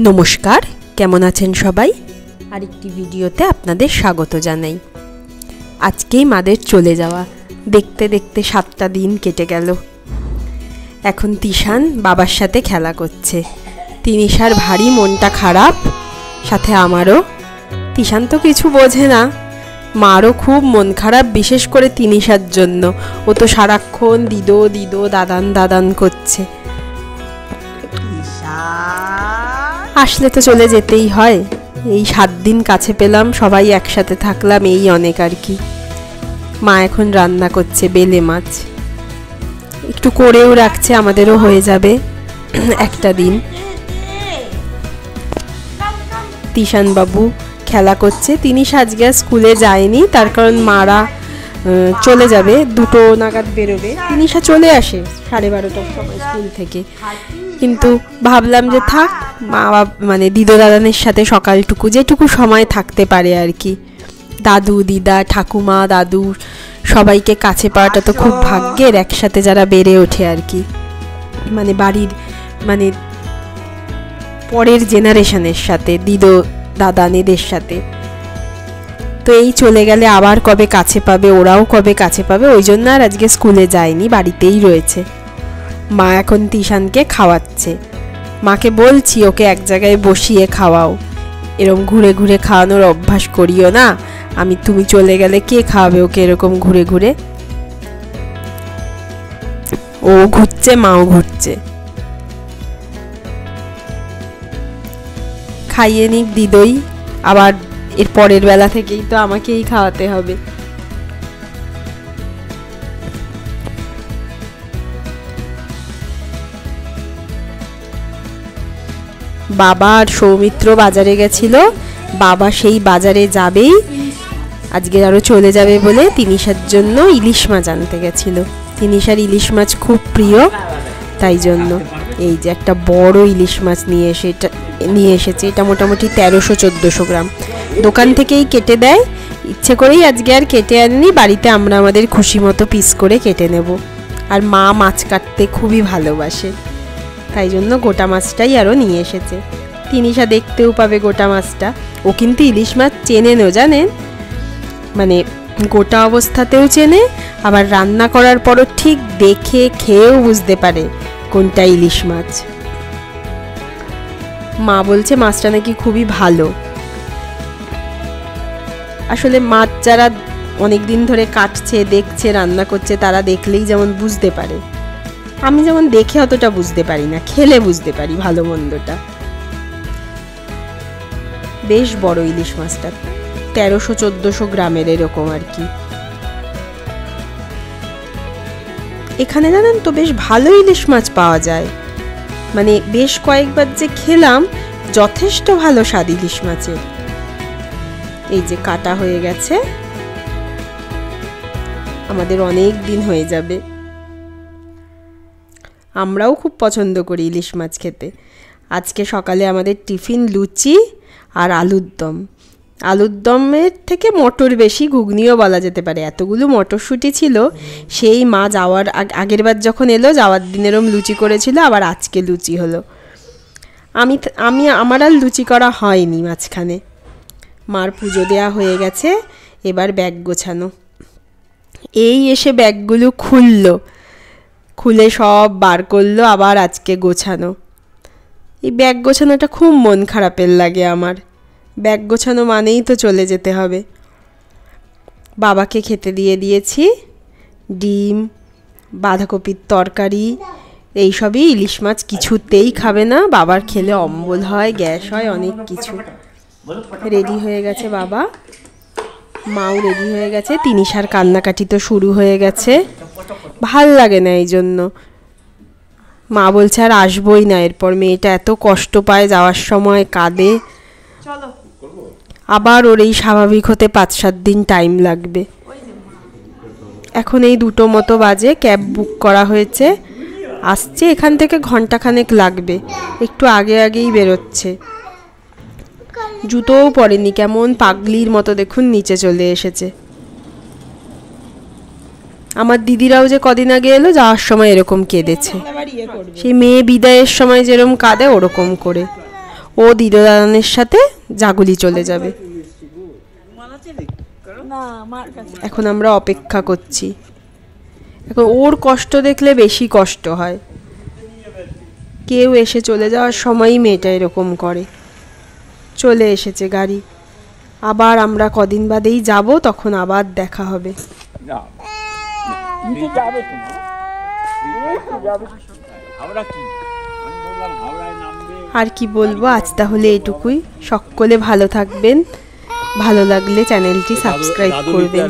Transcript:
নমস্কার, কেমন আছেন সবাই? আরেকটি ভিডিওতে আপনাদের স্বাগত জানাই। আজকেই মাদের চলে যাওয়া, দেখতে দেখতে 7টা দিন কেটে গেল। এখন তিশান বাবার সাথে খেলা করছে। তিনিশার ভারী মনটা খারাপ, সাথে আমারও। তিশান তো কিছু বোঝে না, মারও খুব মন খারাপ, বিশেষ করে তিনিশার জন্য। ও তো সারাক্ষণ দিদো দিদো দাদান দাদান করছে। আসলে তো চলে যেতেই হয়। এই 7 দিন কাছে পেলাম, সবাই একসাথে থাকলাম, এই অনেক আর কি। মা এখন রান্না করছে বেলে মাছ, একটু করেও রাখছে, আমাদেরও হয়ে যাবে একটা দিন। তিশান বাবু খেলা করছে। তিনি আজকে স্কুলে যায়নি, তার কারণ মারা চলে যাবে, 2টো নাগাদ বেরোবে। তিনিশা চলে আসে 12:30টার সময় স্কুল থেকে, কিন্তু ভাবলাম যে থাক, মা মানে দিদো দাদানের সাথে সকালটুকু যেটুকু সময় থাকতে পারে আর কি। দাদু দিদা ঠাকুমা দাদু সবাইকে কাছে পাওয়াটা তো খুব ভাগ্যের, একসাথে যারা বেড়ে ওঠে আর কি, মানে বাড়ির মানে পরের জেনারেশনের সাথে, দিদো দাদানেদের সাথে। তো এই চলে গেলে আবার কবে কাছে পাবে, ওরাও কবে কাছে পাবে, ওই জন্য আর আজকে স্কুলে যায়নি, বাড়িতেই রয়েছে। মা এখন তিশানকে খাওয়াচ্ছে। মাকে বলছি ওকে এক জায়গায় বসিয়ে খাওয়াও, এরকম ঘুরে ঘুরে খাওয়ানোর অভ্যাস করিও না। তুমি চলে গেলে কে খাওয়াবে ওকে এরকম ঘুরে ঘুরে? ও ঘুরছে, মাও ঘুরছে। খাইয়ে নিক দিদই, আবার এর পরের বেলা থেকেই তো আমাকেই খাওয়াতে হবে। বাবা আর সৌমিত্র বাজারে গেছিল, বাবা সেই বাজারে যাবেই, আজকে আরো চলে যাবে বলে তিনিশার জন্য ইলিশ মাছ আনতে গেছিল। তিনিশার ইলিশ মাছ খুব প্রিয়, তাই জন্য এই যে একটা বড় ইলিশ মাছ নিয়ে এসেছে। এটা মোটামুটি 1300-1400 গ্রাম। দোকান থেকেই কেটে দেয়, ইচ্ছে করেই আজকে আর কেটে আনেনি, বাড়িতে আমরা আমাদের খুশি মতো পিস করে কেটে নেব। আর মা মাছ কাটতে খুবই ভালোবাসে, তাই জন্য গোটা মাছটাই আরও নিয়ে এসেছে। তিনিশা দেখতেও পাবে গোটা মাছটা। ও কিন্তু ইলিশ মাছ চেনেনও, জানেন, মানে গোটা অবস্থাতেও চেনে, আবার রান্না করার পরও ঠিক দেখে খেয়েও বুঝতে পারে কোনটা ইলিশ মাছ। মা বলছে মাছটা নাকি খুবই ভালো। আসলে মাছ যারা অনেক দিন ধরে কাটছে, দেখছে, রান্না করছে, তারা দেখলেই যেমন বুঝতে পারে। আমি যেমন দেখে অতটা বুঝতে পারি না, খেলে বুঝতে পারি ভালো মন্দটা। বেশ বড় ইলিশ মাছটা, 1300-1400 গ্রামের এরকম আর কি। এখানে জানেন তো বেশ ভালো ইলিশ মাছ পাওয়া যায়, মানে বেশ কয়েকবার যে খেলাম, যথেষ্ট ভালো স্বাদ ইলিশ মাছের। এই যে কাটা হয়ে গেছে, আমাদের অনেক দিন হয়ে যাবে। আমরাও খুব পছন্দ করি ইলিশ মাছ খেতে। আজকে সকালে আমাদের টিফিন লুচি আর আলুর দম। আলুর দমের থেকে মটর বেশি, ঘুগনিও বলা যেতে পারে। এতগুলো মটরশুঁটি ছিল, সেই মা যাওয়ার আগের বার যখন এলো, যাওয়ার দিন এরম লুচি করেছিল, আবার আজকে লুচি হলো। আমার আর লুচি করা হয়নি মাঝখানে। মার পুজো দেওয়া হয়ে গেছে, এবার ব্যাগ গোছানো। এই এসে ব্যাগগুলো খুলে সব বার করলো, আবার আজকে গোছানো। এই ব্যাগ গোছানোটা খুব মন খারাপের লাগে আমার। ব্যাগ গোছানো মানেই তো চলে যেতে হবে। বাবাকে খেতে দিয়ে দিয়েছি ডিম, বাঁধাকপির তরকারি, এইসবই। ইলিশ মাছ কিছুতেই খাবে না, বাবার খেলে অম্বল হয়, গ্যাস হয়, অনেক কিছু। রেডি হয়ে গেছে বাবা, মাও রেডি হয়ে গেছে। তিনিশার কান্নাকাটি তো শুরু হয়ে গেছে, ভাল লাগে না এই জন্য। মা বলছে আর আসবোই না এরপর, মেয়েটা এত কষ্ট পায়, যাওয়ার সময় কাঁদে। আবার ওর এই স্বাভাবিক হতে 5-7 দিন টাইম লাগবে। এখন এই 2টো মতো বাজে, ক্যাব বুক করা হয়েছে, আসছে। এখান থেকে ঘন্টাখানেক লাগবে, একটু আগেই বেরোচ্ছে। জুতোও পরেনি, কেমন পাগলির মতো দেখুন নিচে চলে এসেছে। আমার দিদিরাও যে কদিন আগে এলো, যাওয়ার সময় এরকম কেঁদেছে, সেই মেয়ে বিদায়ের সময় যেরকম কাঁদে ওরকম করে। ও দিদানের সাথে জাগুলি চলে যাবে। এখন আমরা অপেক্ষা করছি। এখন ওর কষ্ট দেখলে বেশি কষ্ট হয়। কেউ এসে চলে যাওয়ার সময়ই মেয়েটা এরকম করে। চলে এসেছে গাড়ি, আবার আমরা কদিন বাদেই যাব, তখন আবার দেখা হবে। আর কি বলবো, আজ তাহলে এটুকুই। সকলে ভালো থাকবেন, ভালো লাগলে চ্যানেলটি সাবস্ক্রাইব করবেন।